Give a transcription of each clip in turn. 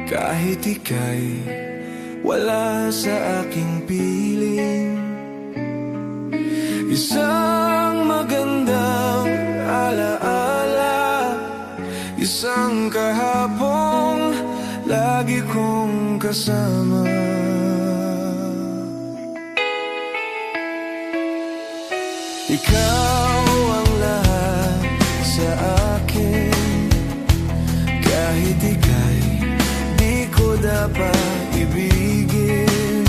Kahit ika'y wala sa aking piling, isang magandang alaala, isang kahapong lagi kong kasama. Ikaw ang lahat sa akin, kahit ika'y di ko dapat ibigin.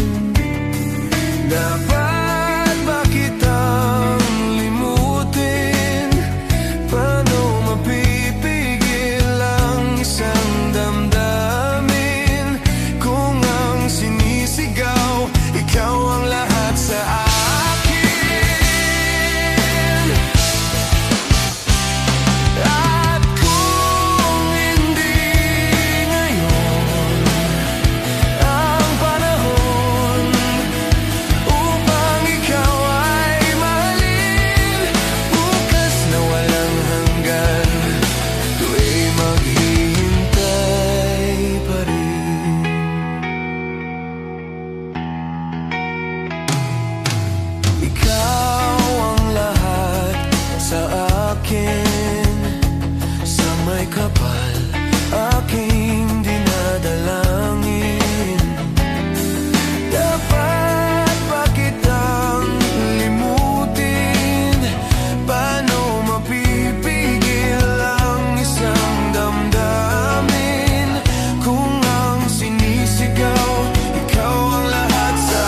Dapat ba kitang limutin? Paano mapipigil ang isang damdamin kung ang sinisigaw, ikaw ang lahat sa akin? Sa may kapal aking dinadalangin, dapat ba kitang limutin? Paano mapipigil ang isang damdamin kung ang sinisigaw, ikaw ang lahat sa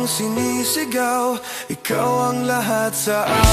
sinisigaw, ikaw ang lahat sa akin.